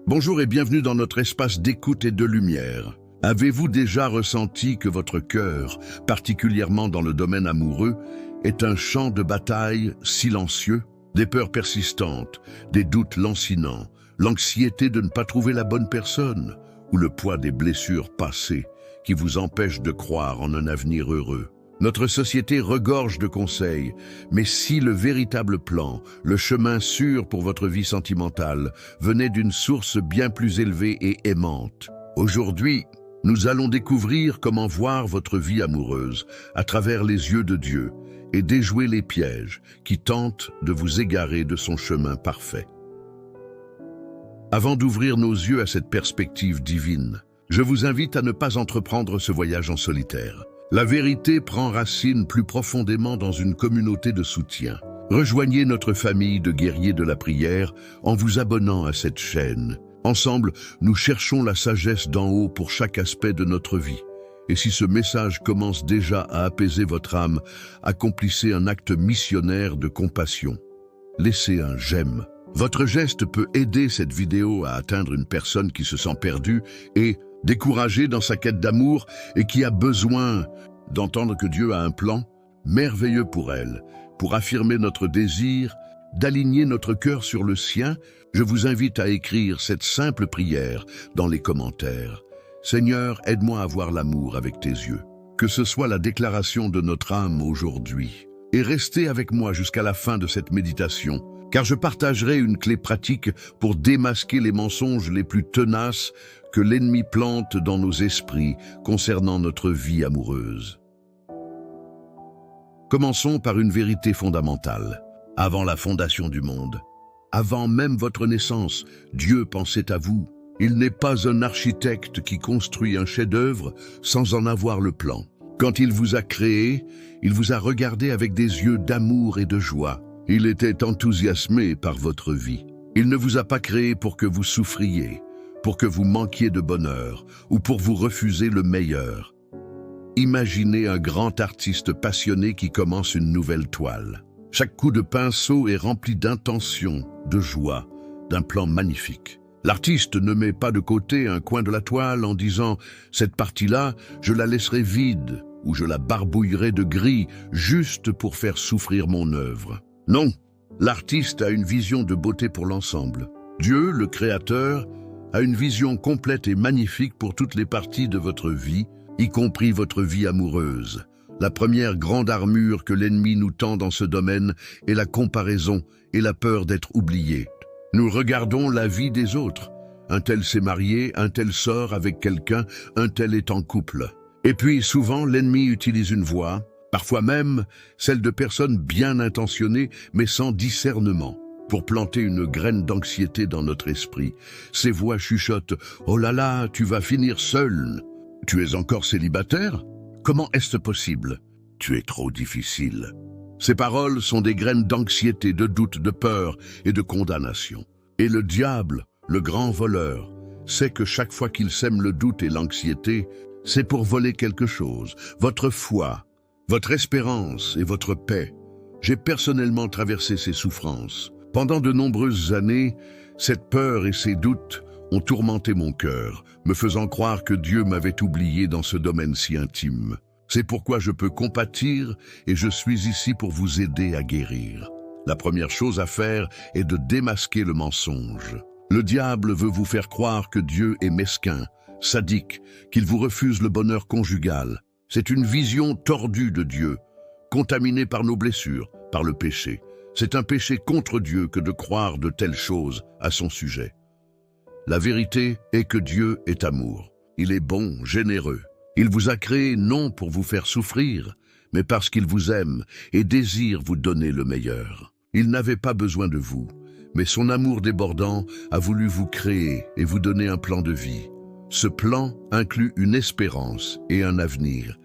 Bonjour et bienvenue dans notre espace d'écoute et de lumière. Avez-vous déjà ressenti que votre cœur, particulièrement dans le domaine amoureux, est un champ de bataille silencieux? Des peurs persistantes, des doutes lancinants, l'anxiété de ne pas trouver la bonne personne, ou le poids des blessures passées qui vous empêchent de croire en un avenir heureux. Notre société regorge de conseils, mais si le véritable plan, le chemin sûr pour votre vie sentimentale, venait d'une source bien plus élevée et aimante. Aujourd'hui, nous allons découvrir comment voir votre vie amoureuse à travers les yeux de Dieu et déjouer les pièges qui tentent de vous égarer de son chemin parfait. Avant d'ouvrir nos yeux à cette perspective divine, je vous invite à ne pas entreprendre ce voyage en solitaire. La vérité prend racine plus profondément dans une communauté de soutien. Rejoignez notre famille de guerriers de la prière en vous abonnant à cette chaîne. Ensemble, nous cherchons la sagesse d'en haut pour chaque aspect de notre vie. Et si ce message commence déjà à apaiser votre âme, accomplissez un acte missionnaire de compassion. Laissez un j'aime. Votre geste peut aider cette vidéo à atteindre une personne qui se sent perdue et découragée dans sa quête d'amour et qui a besoin d'entendre que Dieu a un plan merveilleux pour elle. Pour affirmer notre désir d'aligner notre cœur sur le sien, je vous invite à écrire cette simple prière dans les commentaires. Seigneur, aide-moi à voir l'amour avec tes yeux. Que ce soit la déclaration de notre âme aujourd'hui. Et restez avec moi jusqu'à la fin de cette méditation, car je partagerai une clé pratique pour démasquer les mensonges les plus tenaces que l'ennemi plante dans nos esprits concernant notre vie amoureuse. Commençons par une vérité fondamentale. Avant la fondation du monde, avant même votre naissance, Dieu pensait à vous. Il n'est pas un architecte qui construit un chef-d'œuvre sans en avoir le plan. Quand il vous a créé, il vous a regardé avec des yeux d'amour et de joie. Il était enthousiasmé par votre vie. Il ne vous a pas créé pour que vous souffriez, pour que vous manquiez de bonheur ou pour vous refuser le meilleur. Imaginez un grand artiste passionné qui commence une nouvelle toile. Chaque coup de pinceau est rempli d'intention, de joie, d'un plan magnifique. L'artiste ne met pas de côté un coin de la toile en disant « cette partie-là, je la laisserai vide ou je la barbouillerai de gris juste pour faire souffrir mon œuvre ». Non, l'artiste a une vision de beauté pour l'ensemble. Dieu, le Créateur, a une vision complète et magnifique pour toutes les parties de votre vie, y compris votre vie amoureuse. La première grande armure que l'ennemi nous tend dans ce domaine est la comparaison et la peur d'être oublié. Nous regardons la vie des autres. Un tel s'est marié, un tel sort avec quelqu'un, un tel est en couple. Et puis souvent l'ennemi utilise une voix, parfois même celle de personnes bien intentionnées mais sans discernement, pour planter une graine d'anxiété dans notre esprit. Ces voix chuchotent « Oh là là, tu vas finir seul. Tu es encore célibataire ? Comment est-ce possible ? Tu es trop difficile. » Ces paroles sont des graines d'anxiété, de doute, de peur et de condamnation. Et le diable, le grand voleur, sait que chaque fois qu'il sème le doute et l'anxiété, c'est pour voler quelque chose, votre foi, votre espérance et votre paix. J'ai personnellement traversé ces souffrances. Pendant de nombreuses années, cette peur et ces doutes ont tourmenté mon cœur, me faisant croire que Dieu m'avait oublié dans ce domaine si intime. C'est pourquoi je peux compatir et je suis ici pour vous aider à guérir. La première chose à faire est de démasquer le mensonge. Le diable veut vous faire croire que Dieu est mesquin, sadique, qu'il vous refuse le bonheur conjugal. C'est une vision tordue de Dieu, contaminée par nos blessures, par le péché. C'est un péché contre Dieu que de croire de telles choses à son sujet. La vérité est que Dieu est amour. Il est bon, généreux. Il vous a créé non pour vous faire souffrir, mais parce qu'il vous aime et désire vous donner le meilleur. Il n'avait pas besoin de vous, mais son amour débordant a voulu vous créer et vous donner un plan de vie. Ce plan inclut une espérance et un avenir,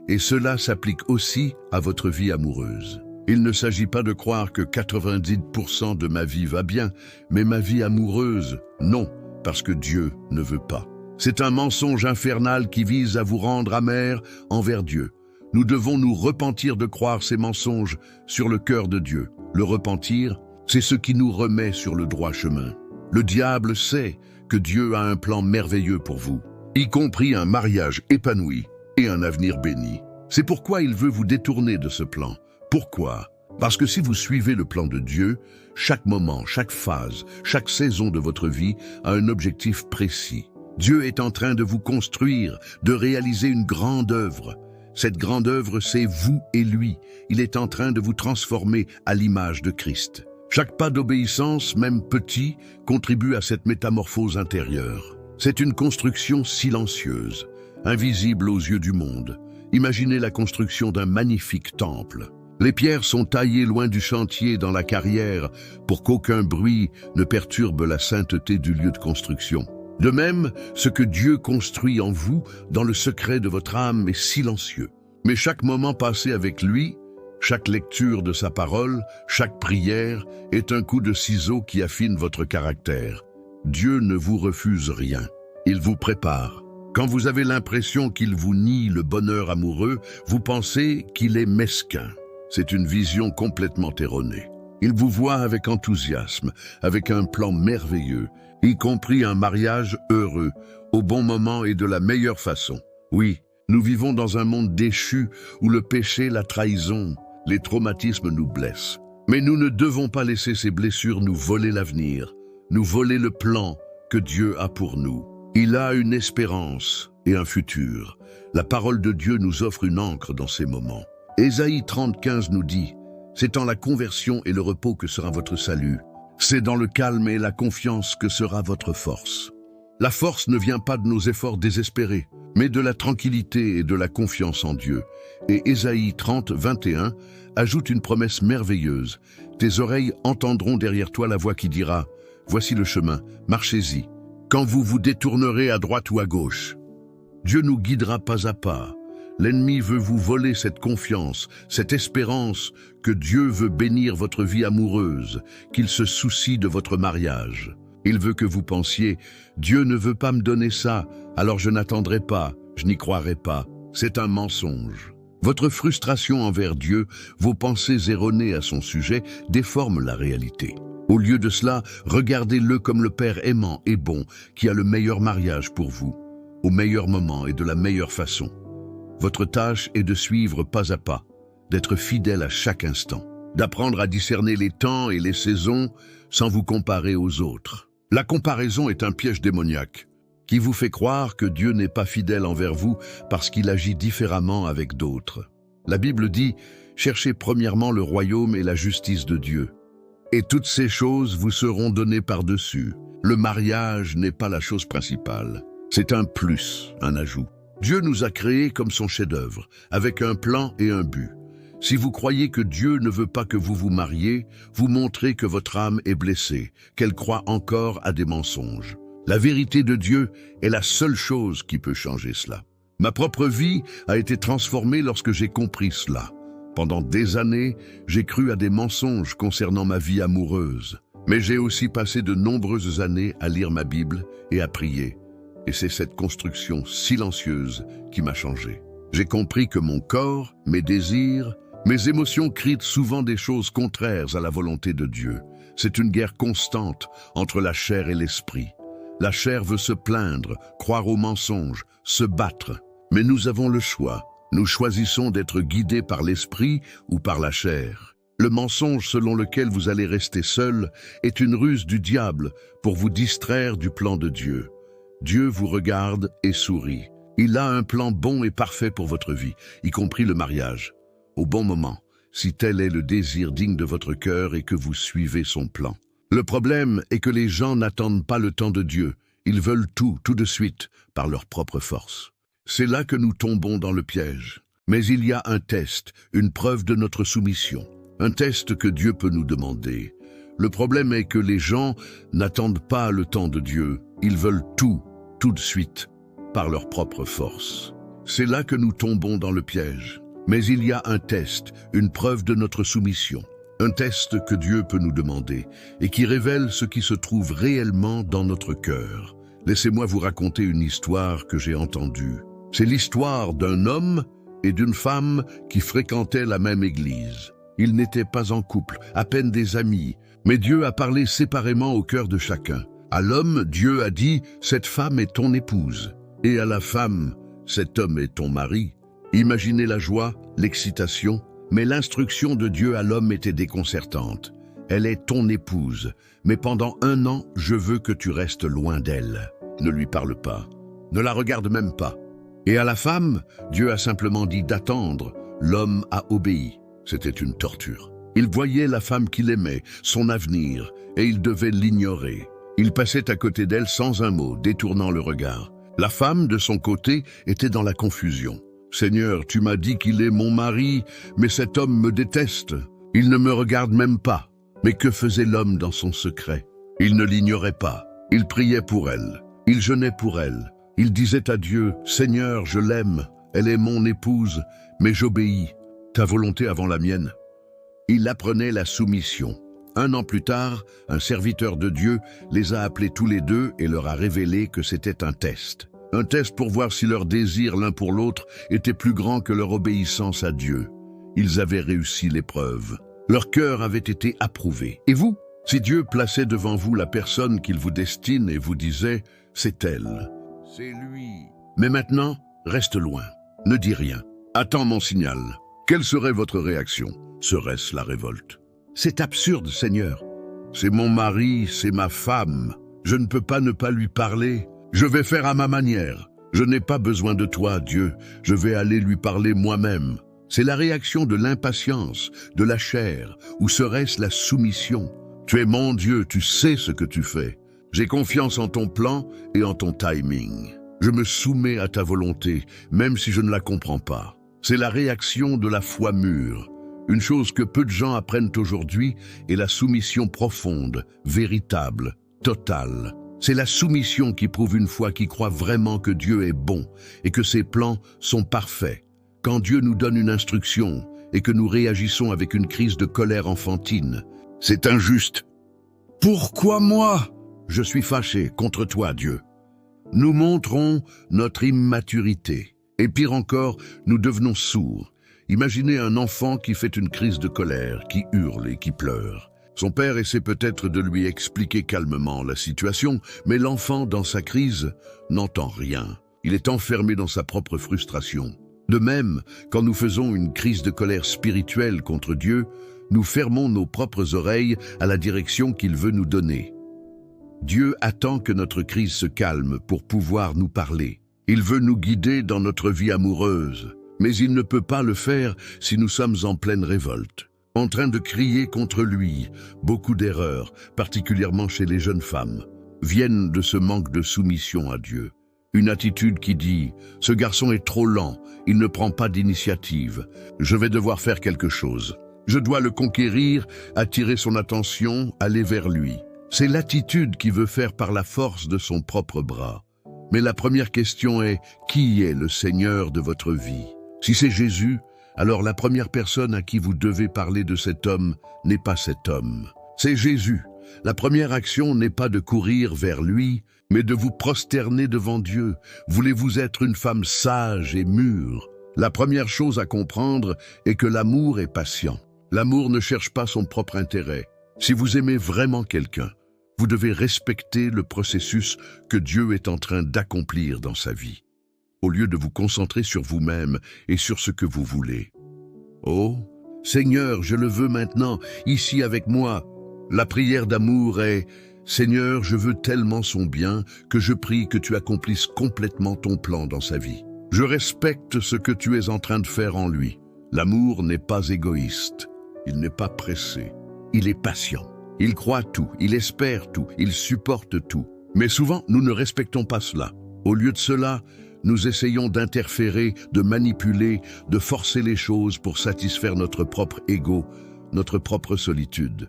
et cela s'applique aussi à votre vie amoureuse. Il ne s'agit pas de croire que 90% de ma vie va bien, mais ma vie amoureuse, non, parce que Dieu ne veut pas. C'est un mensonge infernal qui vise à vous rendre amer envers Dieu. Nous devons nous repentir de croire ces mensonges sur le cœur de Dieu. Le repentir, c'est ce qui nous remet sur le droit chemin. Le diable sait que Dieu a un plan merveilleux pour vous, y compris un mariage épanoui et un avenir béni. C'est pourquoi il veut vous détourner de ce plan. Pourquoi? Parce que si vous suivez le plan de Dieu, chaque moment, chaque phase, chaque saison de votre vie a un objectif précis. Dieu est en train de vous construire, de réaliser une grande œuvre. Cette grande œuvre, c'est vous et lui. Il est en train de vous transformer à l'image de Christ. Chaque pas d'obéissance, même petit, contribue à cette métamorphose intérieure. C'est une construction silencieuse, invisible aux yeux du monde. Imaginez la construction d'un magnifique temple. Les pierres sont taillées loin du chantier dans la carrière pour qu'aucun bruit ne perturbe la sainteté du lieu de construction. De même, ce que Dieu construit en vous, dans le secret de votre âme, est silencieux. Mais chaque moment passé avec lui, chaque lecture de sa parole, chaque prière, est un coup de ciseau qui affine votre caractère. Dieu ne vous refuse rien. Il vous prépare. Quand vous avez l'impression qu'il vous nie le bonheur amoureux, vous pensez qu'il est mesquin. C'est une vision complètement erronée. Il vous voit avec enthousiasme, avec un plan merveilleux, y compris un mariage heureux, au bon moment et de la meilleure façon. Oui, nous vivons dans un monde déchu où le péché, la trahison, les traumatismes nous blessent. Mais nous ne devons pas laisser ces blessures nous voler l'avenir, nous voler le plan que Dieu a pour nous. Il a une espérance et un futur. La parole de Dieu nous offre une ancre dans ces moments. Ésaïe 30:15 nous dit « C'est en la conversion et le repos que sera votre salut. C'est dans le calme et la confiance que sera votre force. » La force ne vient pas de nos efforts désespérés, mais de la tranquillité et de la confiance en Dieu. Et Ésaïe 30:21 ajoute une promesse merveilleuse. « Tes oreilles entendront derrière toi la voix qui dira « Voici le chemin, marchez-y. » Quand vous vous détournerez à droite ou à gauche, Dieu nous guidera pas à pas. L'ennemi veut vous voler cette confiance, cette espérance que Dieu veut bénir votre vie amoureuse, qu'il se soucie de votre mariage. Il veut que vous pensiez « Dieu ne veut pas me donner ça, alors je n'attendrai pas, je n'y croirai pas. » C'est un mensonge. Votre frustration envers Dieu, vos pensées erronées à son sujet déforment la réalité. Au lieu de cela, regardez-le comme le Père aimant et bon qui a le meilleur mariage pour vous, au meilleur moment et de la meilleure façon. Votre tâche est de suivre pas à pas, d'être fidèle à chaque instant, d'apprendre à discerner les temps et les saisons sans vous comparer aux autres. La comparaison est un piège démoniaque qui vous fait croire que Dieu n'est pas fidèle envers vous parce qu'il agit différemment avec d'autres. La Bible dit « Cherchez premièrement le royaume et la justice de Dieu. Et toutes ces choses vous seront données par-dessus. » Le mariage n'est pas la chose principale. C'est un plus, un ajout. Dieu nous a créés comme son chef-d'œuvre, avec un plan et un but. Si vous croyez que Dieu ne veut pas que vous vous mariez, vous montrez que votre âme est blessée, qu'elle croit encore à des mensonges. La vérité de Dieu est la seule chose qui peut changer cela. Ma propre vie a été transformée lorsque j'ai compris cela. Pendant des années, j'ai cru à des mensonges concernant ma vie amoureuse. Mais j'ai aussi passé de nombreuses années à lire ma Bible et à prier. Et c'est cette construction silencieuse qui m'a changé. J'ai compris que mon corps, mes désirs, mes émotions crient souvent des choses contraires à la volonté de Dieu. C'est une guerre constante entre la chair et l'esprit. La chair veut se plaindre, croire aux mensonges, se battre. Mais nous avons le choix. Nous choisissons d'être guidés par l'esprit ou par la chair. Le mensonge selon lequel vous allez rester seul est une ruse du diable pour vous distraire du plan de Dieu. Dieu vous regarde et sourit. Il a un plan bon et parfait pour votre vie, y compris le mariage. Au bon moment, si tel est le désir digne de votre cœur et que vous suivez son plan. Le problème est que les gens n'attendent pas le temps de Dieu. Ils veulent tout de suite, par leur propre force. C'est là que nous tombons dans le piège. Mais il y a un test, une preuve de notre soumission. Un test que Dieu peut nous demander. Le problème est que les gens n'attendent pas le temps de Dieu. Ils veulent tout de suite, par leur propre force. C'est là que nous tombons dans le piège. Mais il y a un test, une preuve de notre soumission. Un test que Dieu peut nous demander et qui révèle ce qui se trouve réellement dans notre cœur. Laissez-moi vous raconter une histoire que j'ai entendue. C'est l'histoire d'un homme et d'une femme qui fréquentaient la même église. Ils n'étaient pas en couple, à peine des amis, mais Dieu a parlé séparément au cœur de chacun. À l'homme, Dieu a dit « Cette femme est ton épouse » et à la femme « Cet homme est ton mari ». Imaginez la joie, l'excitation, mais l'instruction de Dieu à l'homme était déconcertante. Elle est ton épouse, mais pendant 1 an, je veux que tu restes loin d'elle. Ne lui parle pas, ne la regarde même pas. Et à la femme, Dieu a simplement dit d'attendre. L'homme a obéi. C'était une torture. Il voyait la femme qu'il aimait, son avenir, et il devait l'ignorer. Il passait à côté d'elle sans un mot, détournant le regard. La femme, de son côté, était dans la confusion. « Seigneur, tu m'as dit qu'il est mon mari, mais cet homme me déteste. Il ne me regarde même pas. » Mais que faisait l'homme dans son secret? Il ne l'ignorait pas. Il priait pour elle. Il jeûnait pour elle. Il disait à Dieu, « Seigneur, je l'aime. Elle est mon épouse, mais j'obéis. Ta volonté avant la mienne. » Il apprenait la soumission. 1 an plus tard, un serviteur de Dieu les a appelés tous les deux et leur a révélé que c'était un test. Un test pour voir si leur désir l'un pour l'autre était plus grand que leur obéissance à Dieu. Ils avaient réussi l'épreuve. Leur cœur avait été approuvé. Et vous? Si Dieu plaçait devant vous la personne qu'il vous destine et vous disait « c'est elle, c'est lui ». Mais maintenant, reste loin. Ne dis rien. Attends mon signal. Quelle serait votre réaction? Serait-ce la révolte? C'est absurde, Seigneur. C'est mon mari, c'est ma femme. Je ne peux pas ne pas lui parler. Je vais faire à ma manière. Je n'ai pas besoin de toi, Dieu. Je vais aller lui parler moi-même. C'est la réaction de l'impatience, de la chair, ou serait-ce la soumission? Tu es mon Dieu, tu sais ce que tu fais. J'ai confiance en ton plan et en ton timing. Je me soumets à ta volonté, même si je ne la comprends pas. C'est la réaction de la foi mûre. Une chose que peu de gens apprennent aujourd'hui est la soumission profonde, véritable, totale. C'est la soumission qui prouve une foi qui croit vraiment que Dieu est bon et que ses plans sont parfaits. Quand Dieu nous donne une instruction et que nous réagissons avec une crise de colère enfantine, c'est injuste. Pourquoi moi? Je suis fâché contre toi, Dieu. Nous montrons notre immaturité. Et pire encore, nous devenons sourds. Imaginez un enfant qui fait une crise de colère, qui hurle et qui pleure. Son père essaie peut-être de lui expliquer calmement la situation, mais l'enfant, dans sa crise, n'entend rien. Il est enfermé dans sa propre frustration. De même, quand nous faisons une crise de colère spirituelle contre Dieu, nous fermons nos propres oreilles à la direction qu'il veut nous donner. Dieu attend que notre crise se calme pour pouvoir nous parler. Il veut nous guider dans notre vie amoureuse, mais il ne peut pas le faire si nous sommes en pleine révolte. En train de crier contre lui, beaucoup d'erreurs, particulièrement chez les jeunes femmes, viennent de ce manque de soumission à Dieu. Une attitude qui dit « Ce garçon est trop lent, il ne prend pas d'initiative, je vais devoir faire quelque chose. Je dois le conquérir, attirer son attention, aller vers lui. » C'est l'attitude qui veut faire par la force de son propre bras. Mais la première question est « Qui est le Seigneur de votre vie ?» Si c'est Jésus, alors la première personne à qui vous devez parler de cet homme n'est pas cet homme. C'est Jésus. La première action n'est pas de courir vers lui, mais de vous prosterner devant Dieu. Voulez-vous être une femme sage et mûre? La première chose à comprendre est que l'amour est patient. L'amour ne cherche pas son propre intérêt. Si vous aimez vraiment quelqu'un, vous devez respecter le processus que Dieu est en train d'accomplir dans sa vie, au lieu de vous concentrer sur vous-même et sur ce que vous voulez. Oh, Seigneur, je le veux maintenant, ici avec moi. La prière d'amour est « Seigneur, je veux tellement son bien que je prie que tu accomplisses complètement ton plan dans sa vie. Je respecte ce que tu es en train de faire en lui. » L'amour n'est pas égoïste, il n'est pas pressé, il est patient. Il croit tout, il espère tout, il supporte tout. Mais souvent, nous ne respectons pas cela. Au lieu de cela, nous essayons d'interférer, de manipuler, de forcer les choses pour satisfaire notre propre ego, notre propre solitude.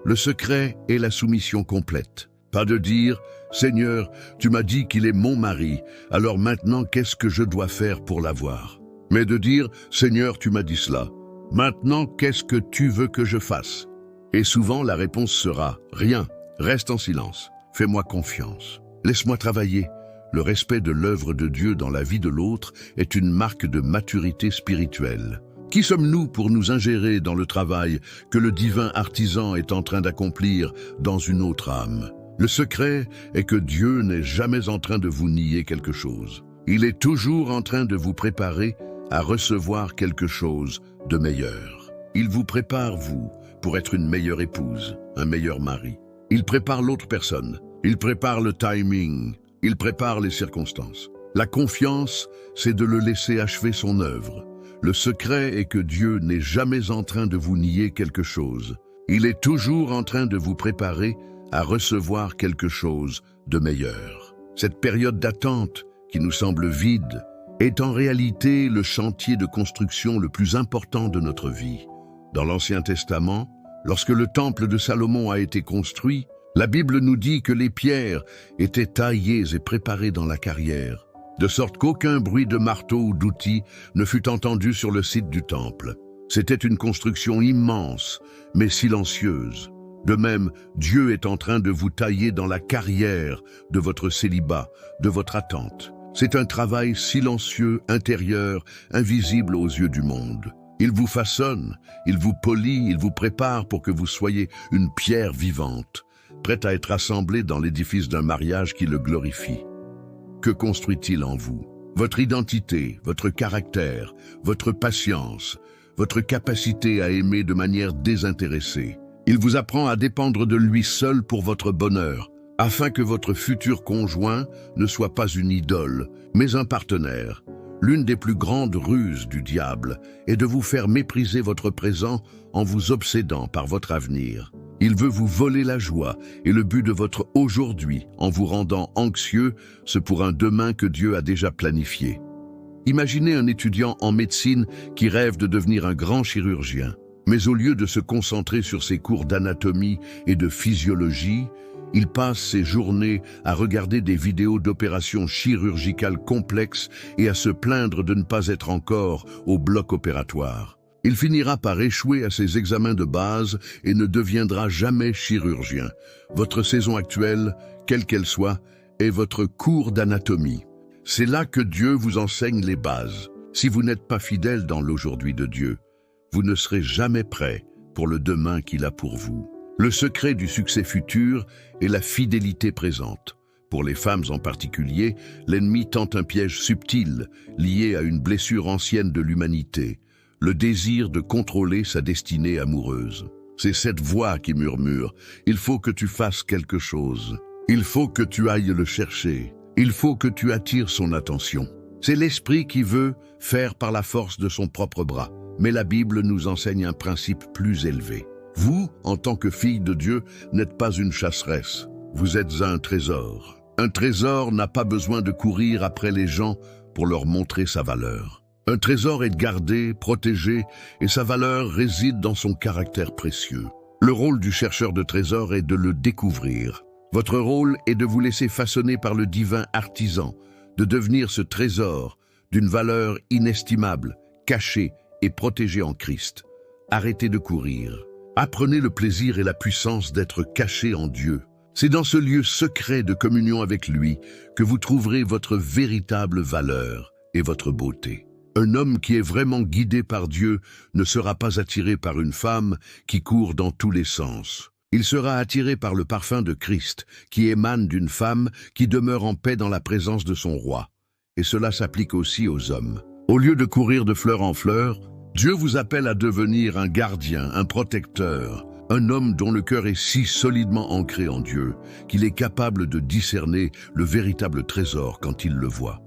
Le secret est la soumission complète. Pas de dire « Seigneur, tu m'as dit qu'il est mon mari, alors maintenant qu'est-ce que je dois faire pour l'avoir ?» Mais de dire « Seigneur, tu m'as dit cela, maintenant qu'est-ce que tu veux que je fasse ?» Et souvent la réponse sera « Rien, reste en silence, fais-moi confiance, laisse-moi travailler. » Le respect de l'œuvre de Dieu dans la vie de l'autre est une marque de maturité spirituelle. Qui sommes-nous pour nous ingérer dans le travail que le divin artisan est en train d'accomplir dans une autre âme? Le secret est que Dieu n'est jamais en train de vous nier quelque chose. Il est toujours en train de vous préparer à recevoir quelque chose de meilleur. Il vous prépare, vous, pour être une meilleure épouse, un meilleur mari. Il prépare l'autre personne. Il prépare le timing. Il prépare les circonstances. La confiance, c'est de le laisser achever son œuvre. Le secret est que Dieu n'est jamais en train de vous nier quelque chose. Il est toujours en train de vous préparer à recevoir quelque chose de meilleur. Cette période d'attente, qui nous semble vide, est en réalité le chantier de construction le plus important de notre vie. Dans l'Ancien Testament, lorsque le temple de Salomon a été construit, la Bible nous dit que les pierres étaient taillées et préparées dans la carrière, de sorte qu'aucun bruit de marteau ou d'outil ne fut entendu sur le site du temple. C'était une construction immense, mais silencieuse. De même, Dieu est en train de vous tailler dans la carrière de votre célibat, de votre attente. C'est un travail silencieux, intérieur, invisible aux yeux du monde. Il vous façonne, il vous polit, il vous prépare pour que vous soyez une pierre vivante, prête à être assemblée dans l'édifice d'un mariage qui le glorifie. Que construit-il en vous? Votre identité, votre caractère, votre patience, votre capacité à aimer de manière désintéressée. Il vous apprend à dépendre de lui seul pour votre bonheur, afin que votre futur conjoint ne soit pas une idole, mais un partenaire. L'une des plus grandes ruses du diable est de vous faire mépriser votre présent en vous obsédant par votre avenir. Il veut vous voler la joie et le but de votre aujourd'hui en vous rendant anxieux, ce pour un demain que Dieu a déjà planifié. Imaginez un étudiant en médecine qui rêve de devenir un grand chirurgien. Mais au lieu de se concentrer sur ses cours d'anatomie et de physiologie, il passe ses journées à regarder des vidéos d'opérations chirurgicales complexes et à se plaindre de ne pas être encore au bloc opératoire. Il finira par échouer à ses examens de base et ne deviendra jamais chirurgien. Votre saison actuelle, quelle qu'elle soit, est votre cours d'anatomie. C'est là que Dieu vous enseigne les bases. Si vous n'êtes pas fidèle dans l'aujourd'hui de Dieu, vous ne serez jamais prêt pour le demain qu'il a pour vous. Le secret du succès futur est la fidélité présente. Pour les femmes en particulier, l'ennemi tente un piège subtil, lié à une blessure ancienne de l'humanité, le désir de contrôler sa destinée amoureuse. C'est cette voix qui murmure « Il faut que tu fasses quelque chose. Il faut que tu ailles le chercher. Il faut que tu attires son attention. » C'est l'esprit qui veut faire par la force de son propre bras. Mais la Bible nous enseigne un principe plus élevé. Vous, en tant que fille de Dieu, n'êtes pas une chasseresse. Vous êtes un trésor. Un trésor n'a pas besoin de courir après les gens pour leur montrer sa valeur. Un trésor est gardé, protégé, et sa valeur réside dans son caractère précieux. Le rôle du chercheur de trésors est de le découvrir. Votre rôle est de vous laisser façonner par le divin artisan, de devenir ce trésor d'une valeur inestimable, caché et protégé en Christ. Arrêtez de courir. Apprenez le plaisir et la puissance d'être caché en Dieu. C'est dans ce lieu secret de communion avec lui que vous trouverez votre véritable valeur et votre beauté. Un homme qui est vraiment guidé par Dieu ne sera pas attiré par une femme qui court dans tous les sens. Il sera attiré par le parfum de Christ qui émane d'une femme qui demeure en paix dans la présence de son roi. Et cela s'applique aussi aux hommes. Au lieu de courir de fleur en fleur, Dieu vous appelle à devenir un gardien, un protecteur, un homme dont le cœur est si solidement ancré en Dieu qu'il est capable de discerner le véritable trésor quand il le voit.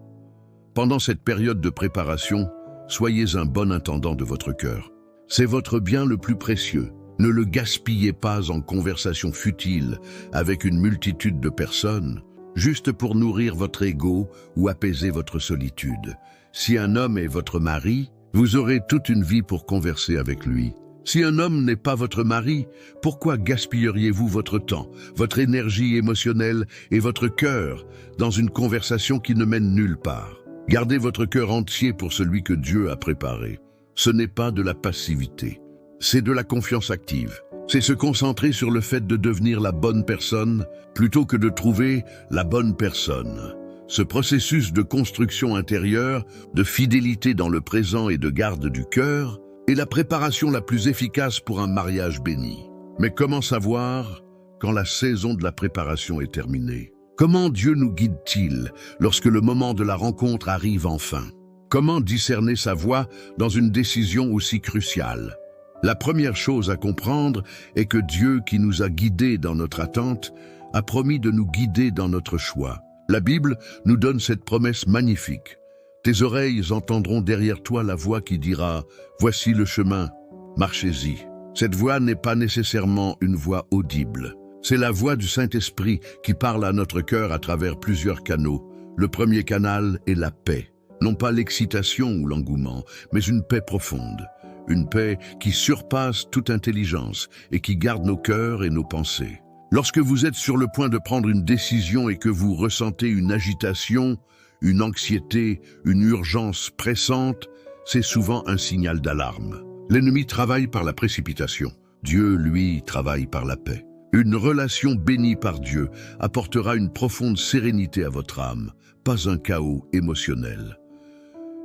Pendant cette période de préparation, soyez un bon intendant de votre cœur. C'est votre bien le plus précieux. Ne le gaspillez pas en conversations futiles avec une multitude de personnes, juste pour nourrir votre ego ou apaiser votre solitude. Si un homme est votre mari, vous aurez toute une vie pour converser avec lui. Si un homme n'est pas votre mari, pourquoi gaspilleriez-vous votre temps, votre énergie émotionnelle et votre cœur dans une conversation qui ne mène nulle part? Gardez votre cœur entier pour celui que Dieu a préparé. Ce n'est pas de la passivité, c'est de la confiance active. C'est se concentrer sur le fait de devenir la bonne personne plutôt que de trouver la bonne personne. Ce processus de construction intérieure, de fidélité dans le présent et de garde du cœur est la préparation la plus efficace pour un mariage béni. Mais comment savoir quand la saison de la préparation est terminée? Comment Dieu nous guide-t-il lorsque le moment de la rencontre arrive enfin? Comment discerner sa voie dans une décision aussi cruciale? La première chose à comprendre est que Dieu, qui nous a guidés dans notre attente, a promis de nous guider dans notre choix. La Bible nous donne cette promesse magnifique. Tes oreilles entendront derrière toi la voix qui dira « Voici le chemin, marchez-y ». Cette voix n'est pas nécessairement une voix audible. C'est la voix du Saint-Esprit qui parle à notre cœur à travers plusieurs canaux. Le premier canal est la paix. Non pas l'excitation ou l'engouement, mais une paix profonde. Une paix qui surpasse toute intelligence et qui garde nos cœurs et nos pensées. Lorsque vous êtes sur le point de prendre une décision et que vous ressentez une agitation, une anxiété, une urgence pressante, c'est souvent un signal d'alarme. L'ennemi travaille par la précipitation. Dieu, lui, travaille par la paix. Une relation bénie par Dieu apportera une profonde sérénité à votre âme, pas un chaos émotionnel.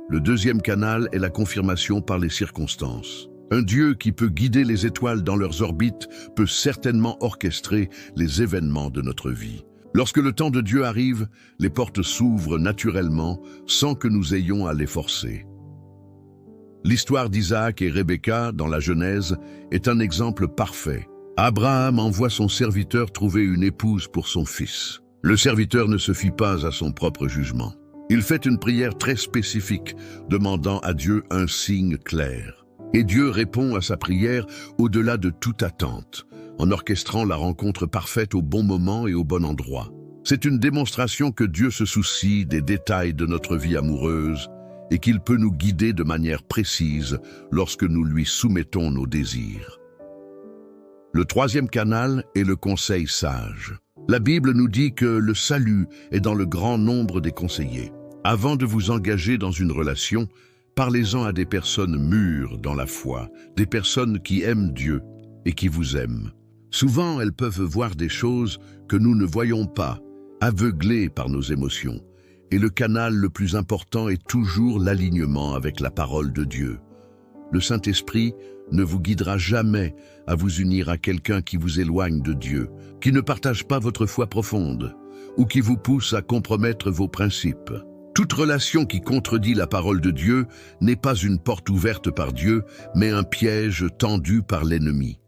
Le deuxième canal est la confirmation par les circonstances. Un Dieu qui peut guider les étoiles dans leurs orbites peut certainement orchestrer les événements de notre vie. Lorsque le temps de Dieu arrive, les portes s'ouvrent naturellement sans que nous ayons à les forcer. L'histoire d'Isaac et Rebecca dans la Genèse est un exemple parfait. Abraham envoie son serviteur trouver une épouse pour son fils. Le serviteur ne se fie pas à son propre jugement. Il fait une prière très spécifique, demandant à Dieu un signe clair. Et Dieu répond à sa prière au-delà de toute attente, en orchestrant la rencontre parfaite au bon moment et au bon endroit. C'est une démonstration que Dieu se soucie des détails de notre vie amoureuse et qu'il peut nous guider de manière précise lorsque nous lui soumettons nos désirs. Le troisième canal est le conseil sage. La Bible nous dit que le salut est dans le grand nombre des conseillers. Avant de vous engager dans une relation, parlez-en à des personnes mûres dans la foi, des personnes qui aiment Dieu et qui vous aiment. Souvent, elles peuvent voir des choses que nous ne voyons pas, aveuglés par nos émotions. Et le canal le plus important est toujours l'alignement avec la parole de Dieu. Le Saint-Esprit ne vous guidera jamais à vous unir à quelqu'un qui vous éloigne de Dieu, qui ne partage pas votre foi profonde, ou qui vous pousse à compromettre vos principes. Toute relation qui contredit la parole de Dieu n'est pas une porte ouverte par Dieu, mais un piège tendu par l'ennemi.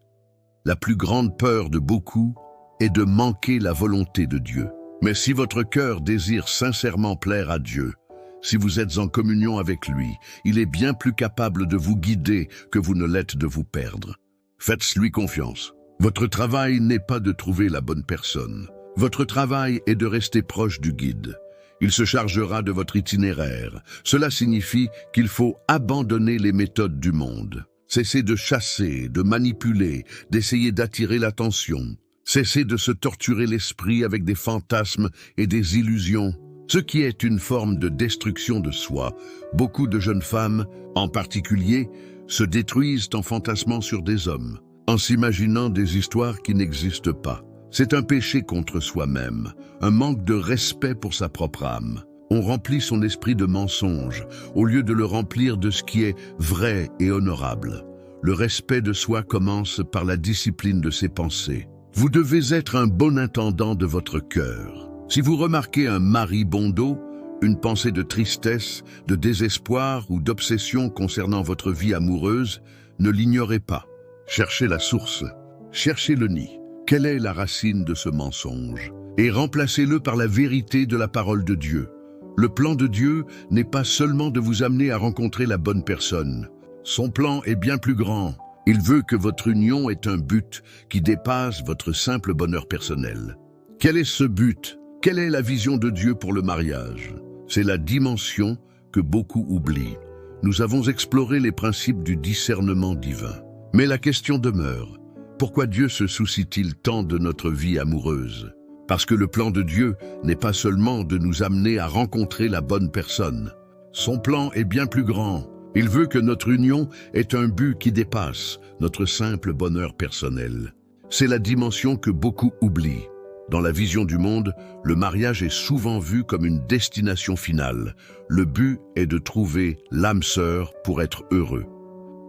La plus grande peur de beaucoup est de manquer la volonté de Dieu. Mais si votre cœur désire sincèrement plaire à Dieu, si vous êtes en communion avec lui, il est bien plus capable de vous guider que vous ne l'êtes de vous perdre. Faites-lui confiance. Votre travail n'est pas de trouver la bonne personne. Votre travail est de rester proche du guide. Il se chargera de votre itinéraire. Cela signifie qu'il faut abandonner les méthodes du monde. Cessez de chasser, de manipuler, d'essayer d'attirer l'attention. Cessez de se torturer l'esprit avec des fantasmes et des illusions, ce qui est une forme de destruction de soi. Beaucoup de jeunes femmes, en particulier, se détruisent en fantasmant sur des hommes, en s'imaginant des histoires qui n'existent pas. C'est un péché contre soi-même, un manque de respect pour sa propre âme. On remplit son esprit de mensonges, au lieu de le remplir de ce qui est vrai et honorable. Le respect de soi commence par la discipline de ses pensées. Vous devez être un bon intendant de votre cœur. Si vous remarquez un mari bon dos, une pensée de tristesse, de désespoir ou d'obsession concernant votre vie amoureuse, ne l'ignorez pas. Cherchez la source, cherchez le nid. Quelle est la racine de ce mensonge? Et remplacez-le par la vérité de la parole de Dieu. Le plan de Dieu n'est pas seulement de vous amener à rencontrer la bonne personne. Son plan est bien plus grand. Il veut que votre union ait un but qui dépasse votre simple bonheur personnel. Quel est ce but? Quelle est la vision de Dieu pour le mariage? C'est la dimension que beaucoup oublient. Nous avons exploré les principes du discernement divin. Mais la question demeure. Pourquoi Dieu se soucie-t-il tant de notre vie amoureuse? Parce que le plan de Dieu n'est pas seulement de nous amener à rencontrer la bonne personne. Son plan est bien plus grand. Il veut que notre union ait un but qui dépasse notre simple bonheur personnel. C'est la dimension que beaucoup oublient. Dans la vision du monde, le mariage est souvent vu comme une destination finale. Le but est de trouver l'âme sœur pour être heureux.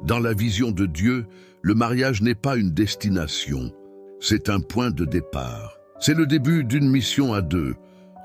Dans la vision de Dieu, le mariage n'est pas une destination, c'est un point de départ. C'est le début d'une mission à deux.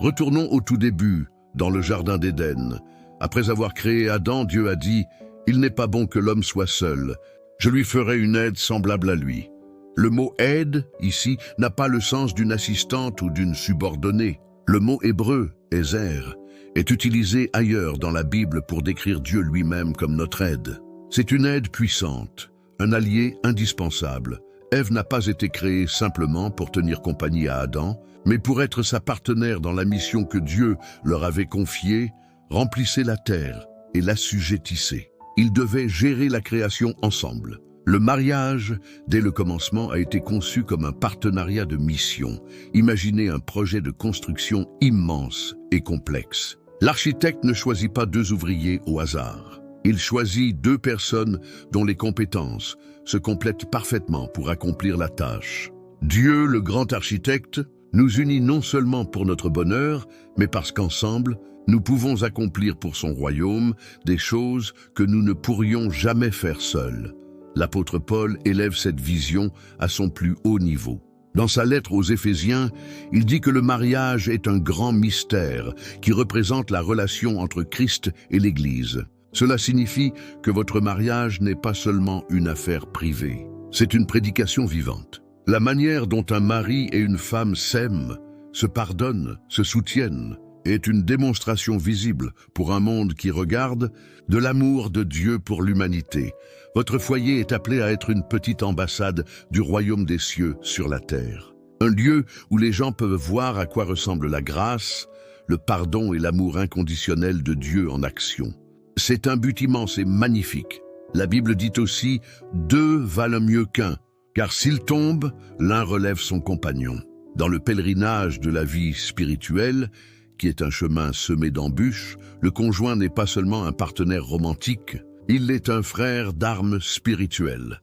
Retournons au tout début, dans le jardin d'Éden. Après avoir créé Adam, Dieu a dit « Il n'est pas bon que l'homme soit seul. Je lui ferai une aide semblable à lui. » Le mot « aide » ici n'a pas le sens d'une assistante ou d'une subordonnée. Le mot hébreu « ézer » est utilisé ailleurs dans la Bible pour décrire Dieu lui-même comme notre aide. C'est une aide puissante, un allié indispensable. Ève n'a pas été créée simplement pour tenir compagnie à Adam, mais pour être sa partenaire dans la mission que Dieu leur avait confiée, remplissez la terre et l'assujettissez. Ils devaient gérer la création ensemble. Le mariage, dès le commencement, a été conçu comme un partenariat de mission. Imaginez un projet de construction immense et complexe. L'architecte ne choisit pas deux ouvriers au hasard. Il choisit deux personnes dont les compétences se complètent parfaitement pour accomplir la tâche. Dieu, le grand architecte, nous unit non seulement pour notre bonheur, mais parce qu'ensemble, nous pouvons accomplir pour son royaume des choses que nous ne pourrions jamais faire seuls. L'apôtre Paul élève cette vision à son plus haut niveau. Dans sa lettre aux Éphésiens, il dit que le mariage est un grand mystère qui représente la relation entre Christ et l'Église. Cela signifie que votre mariage n'est pas seulement une affaire privée. C'est une prédication vivante. La manière dont un mari et une femme s'aiment, se pardonnent, se soutiennent, est une démonstration visible pour un monde qui regarde de l'amour de Dieu pour l'humanité. Votre foyer est appelé à être une petite ambassade du royaume des cieux sur la terre. Un lieu où les gens peuvent voir à quoi ressemble la grâce, le pardon et l'amour inconditionnel de Dieu en action. C'est un but immense et magnifique. La Bible dit aussi « deux valent mieux qu'un », car s'ils tombent, l'un relève son compagnon. Dans le pèlerinage de la vie spirituelle, qui est un chemin semé d'embûches, le conjoint n'est pas seulement un partenaire romantique, il est un frère d'armes spirituelles.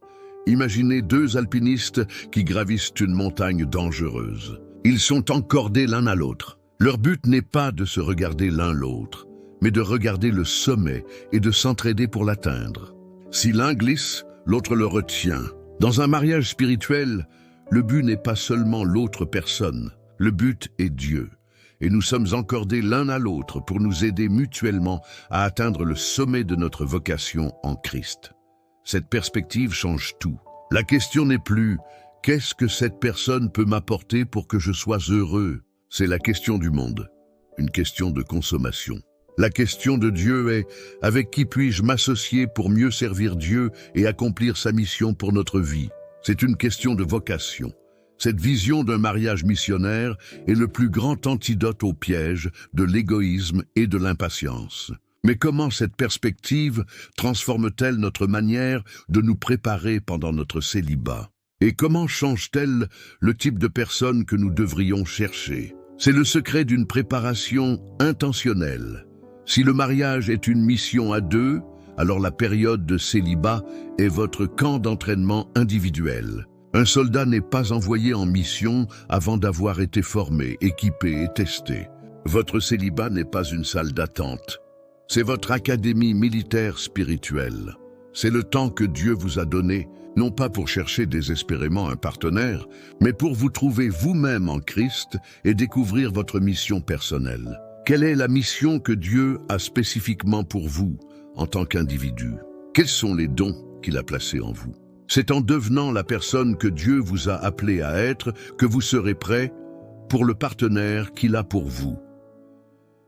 Imaginez deux alpinistes qui gravissent une montagne dangereuse. Ils sont encordés l'un à l'autre. Leur but n'est pas de se regarder l'un l'autre, mais de regarder le sommet et de s'entraider pour l'atteindre. Si l'un glisse, l'autre le retient. Dans un mariage spirituel, le but n'est pas seulement l'autre personne, le but est Dieu. Et nous sommes encordés l'un à l'autre pour nous aider mutuellement à atteindre le sommet de notre vocation en Christ. Cette perspective change tout. La question n'est plus « qu'est-ce que cette personne peut m'apporter pour que je sois heureux ?» C'est la question du monde, une question de consommation. La question de Dieu est « avec qui puis-je m'associer pour mieux servir Dieu et accomplir sa mission pour notre vie ?» C'est une question de vocation. Cette vision d'un mariage missionnaire est le plus grand antidote au piège de l'égoïsme et de l'impatience. Mais comment cette perspective transforme-t-elle notre manière de nous préparer pendant notre célibat? Et comment change-t-elle le type de personne que nous devrions chercher? C'est le secret d'une préparation intentionnelle. Si le mariage est une mission à deux, alors la période de célibat est votre camp d'entraînement individuel. Un soldat n'est pas envoyé en mission avant d'avoir été formé, équipé et testé. Votre célibat n'est pas une salle d'attente. C'est votre académie militaire spirituelle. C'est le temps que Dieu vous a donné, non pas pour chercher désespérément un partenaire, mais pour vous trouver vous-même en Christ et découvrir votre mission personnelle. Quelle est la mission que Dieu a spécifiquement pour vous en tant qu'individu? Quels sont les dons qu'il a placés en vous? C'est en devenant la personne que Dieu vous a appelé à être que vous serez prêt pour le partenaire qu'il a pour vous.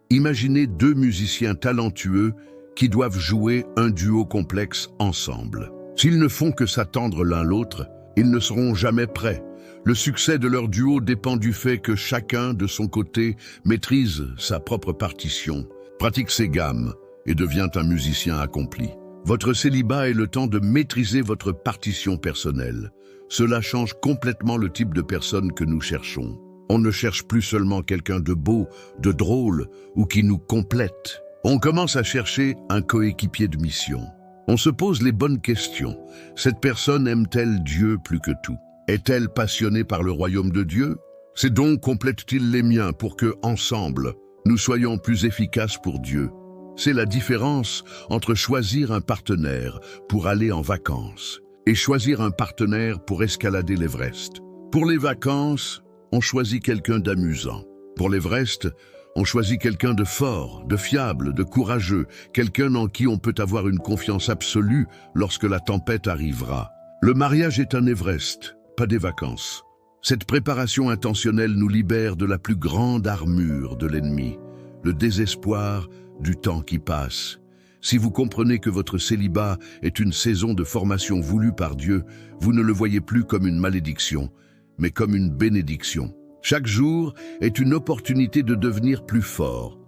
Imaginez deux musiciens talentueux qui doivent jouer un duo complexe ensemble. S'ils ne font que s'attendre l'un l'autre, ils ne seront jamais prêts. Le succès de leur duo dépend du fait que chacun, de son côté, maîtrise sa propre partition, pratique ses gammes et devient un musicien accompli. Votre célibat est le temps de maîtriser votre partition personnelle. Cela change complètement le type de personne que nous cherchons. On ne cherche plus seulement quelqu'un de beau, de drôle ou qui nous complète. On commence à chercher un coéquipier de mission. On se pose les bonnes questions. Cette personne aime-t-elle Dieu plus que tout? Est-elle passionnée par le royaume de Dieu? Ses dons complètent-ils les miens pour que, ensemble, nous soyons plus efficaces pour Dieu? C'est la différence entre choisir un partenaire pour aller en vacances et choisir un partenaire pour escalader l'Everest. Pour les vacances, on choisit quelqu'un d'amusant. Pour l'Everest, on choisit quelqu'un de fort, de fiable, de courageux, quelqu'un en qui on peut avoir une confiance absolue lorsque la tempête arrivera. Le mariage est un Everest, pas des vacances. Cette préparation intentionnelle nous libère de la plus grande armure de l'ennemi, le désespoir du temps qui passe. Si vous comprenez que votre célibat est une saison de formation voulue par Dieu, vous ne le voyez plus comme une malédiction, mais comme une bénédiction. Chaque jour est une opportunité de devenir plus fort,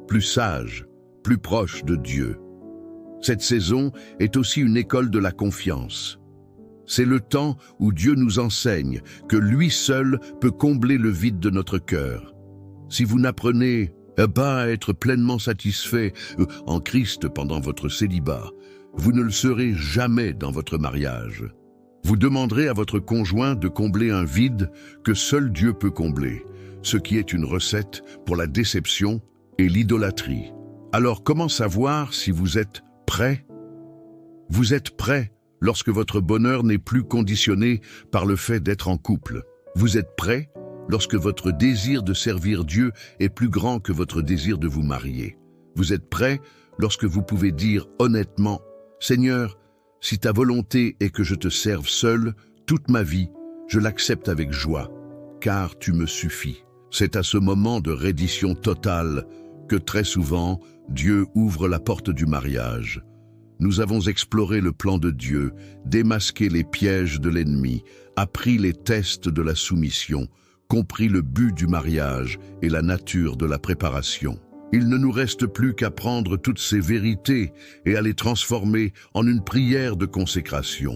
plus sage, plus proche de Dieu. Cette saison est aussi une école de la confiance. C'est le temps où Dieu nous enseigne que lui seul peut combler le vide de notre cœur. Si vous n'apprenez pas à être pleinement satisfait en Christ pendant votre célibat, vous ne le serez jamais dans votre mariage. Vous demanderez à votre conjoint de combler un vide que seul Dieu peut combler, ce qui est une recette pour la déception et l'idolâtrie. Alors comment savoir si vous êtes prêt? Vous êtes prêt lorsque votre bonheur n'est plus conditionné par le fait d'être en couple. Vous êtes prêt lorsque votre désir de servir Dieu est plus grand que votre désir de vous marier. Vous êtes prêt lorsque vous pouvez dire honnêtement « Seigneur, si ta volonté est que je te serve seul, toute ma vie, je l'accepte avec joie, car tu me suffis. » C'est à ce moment de reddition totale que très souvent, Dieu ouvre la porte du mariage. Nous avons exploré le plan de Dieu, démasqué les pièges de l'ennemi, appris les tests de la soumission, compris le but du mariage et la nature de la préparation. Il ne nous reste plus qu'à prendre toutes ces vérités et à les transformer en une prière de consécration.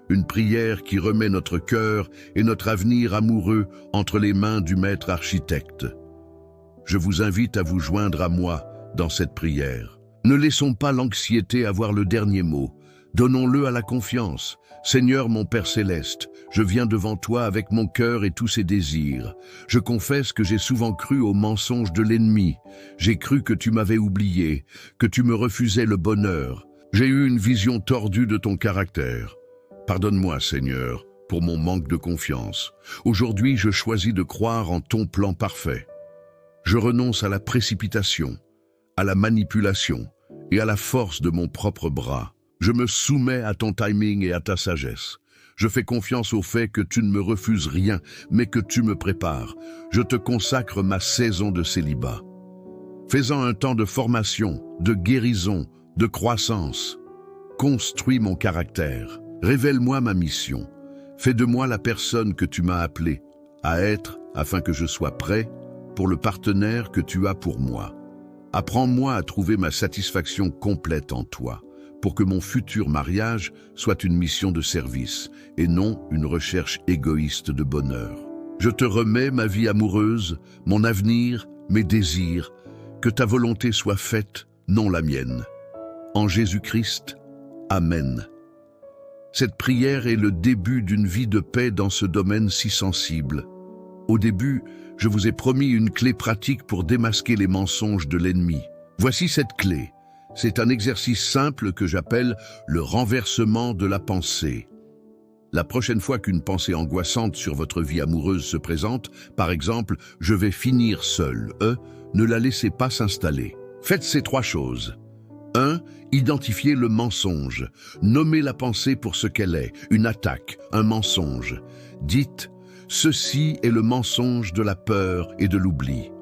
Une prière qui remet notre cœur et notre avenir amoureux entre les mains du Maître architecte. Je vous invite à vous joindre à moi dans cette prière. Ne laissons pas l'anxiété avoir le dernier mot. Donnons-le à la confiance. Seigneur mon Père céleste, je viens devant toi avec mon cœur et tous ses désirs. Je confesse que j'ai souvent cru aux mensonges de l'ennemi. J'ai cru que tu m'avais oublié, que tu me refusais le bonheur. J'ai eu une vision tordue de ton caractère. Pardonne-moi, Seigneur, pour mon manque de confiance. Aujourd'hui, je choisis de croire en ton plan parfait. Je renonce à la précipitation, à la manipulation et à la force de mon propre bras. Je me soumets à ton timing et à ta sagesse. Je fais confiance au fait que tu ne me refuses rien, mais que tu me prépares. Je te consacre ma saison de célibat. Fais-en un temps de formation, de guérison, de croissance. Construis mon caractère. Révèle-moi ma mission. Fais de moi la personne que tu m'as appelée à être afin que je sois prêt pour le partenaire que tu as pour moi. Apprends-moi à trouver ma satisfaction complète en toi, pour que mon futur mariage soit une mission de service et non une recherche égoïste de bonheur. Je te remets ma vie amoureuse, mon avenir, mes désirs, que ta volonté soit faite, non la mienne. En Jésus-Christ, Amen. Cette prière est le début d'une vie de paix dans ce domaine si sensible. Au début, je vous ai promis une clé pratique pour démasquer les mensonges de l'ennemi. Voici cette clé. C'est un exercice simple que j'appelle le renversement de la pensée. La prochaine fois qu'une pensée angoissante sur votre vie amoureuse se présente, par exemple, je vais finir seul, ne la laissez pas s'installer. Faites ces 3 choses. 1. Identifiez le mensonge. Nommez la pensée pour ce qu'elle est, une attaque, un mensonge. Dites « Ceci est le mensonge de la peur et de l'oubli ».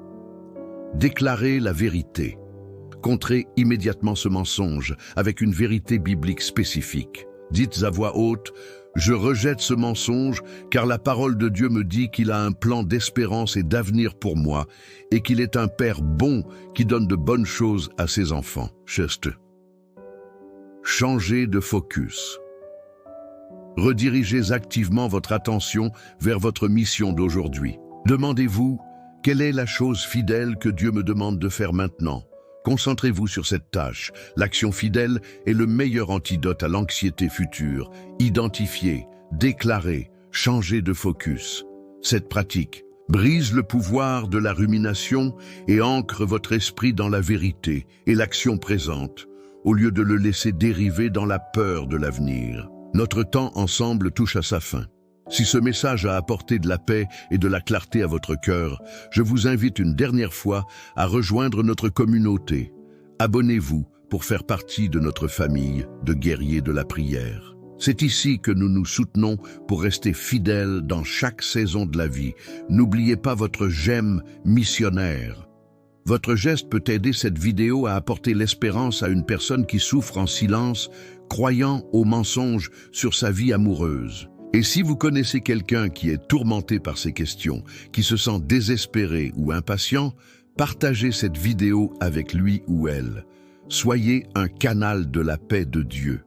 Déclarez la vérité. Contrez immédiatement ce mensonge avec une vérité biblique spécifique. Dites à voix haute « Je rejette ce mensonge car la parole de Dieu me dit qu'il a un plan d'espérance et d'avenir pour moi et qu'il est un Père bon qui donne de bonnes choses à ses enfants. » Changez de focus. Redirigez activement votre attention vers votre mission d'aujourd'hui. Demandez-vous « Quelle est la chose fidèle que Dieu me demande de faire maintenant ?» Concentrez-vous sur cette tâche. L'action fidèle est le meilleur antidote à l'anxiété future. Identifiez, déclarez, changez de focus. Cette pratique brise le pouvoir de la rumination et ancre votre esprit dans la vérité et l'action présente, au lieu de le laisser dériver dans la peur de l'avenir. Notre temps ensemble touche à sa fin. Si ce message a apporté de la paix et de la clarté à votre cœur, je vous invite une dernière fois à rejoindre notre communauté. Abonnez-vous pour faire partie de notre famille de guerriers de la prière. C'est ici que nous nous soutenons pour rester fidèles dans chaque saison de la vie. N'oubliez pas votre j'aime missionnaire. Votre geste peut aider cette vidéo à apporter l'espérance à une personne qui souffre en silence, croyant aux mensonges sur sa vie amoureuse. Et si vous connaissez quelqu'un qui est tourmenté par ces questions, qui se sent désespéré ou impatient, partagez cette vidéo avec lui ou elle. Soyez un canal de la paix de Dieu.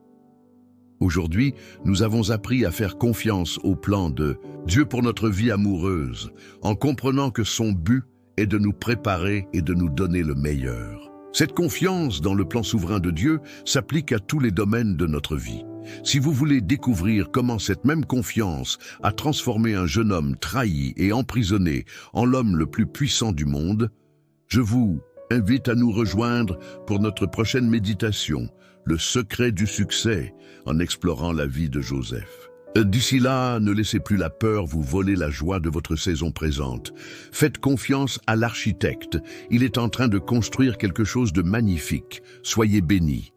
Aujourd'hui, nous avons appris à faire confiance au plan de Dieu pour notre vie amoureuse, en comprenant que son but est de nous préparer et de nous donner le meilleur. Cette confiance dans le plan souverain de Dieu s'applique à tous les domaines de notre vie. Si vous voulez découvrir comment cette même confiance a transformé un jeune homme trahi et emprisonné en l'homme le plus puissant du monde, je vous invite à nous rejoindre pour notre prochaine méditation, le secret du succès, en explorant la vie de Joseph. D'ici là, ne laissez plus la peur vous voler la joie de votre saison présente. Faites confiance à l'architecte. Il est en train de construire quelque chose de magnifique. Soyez bénis.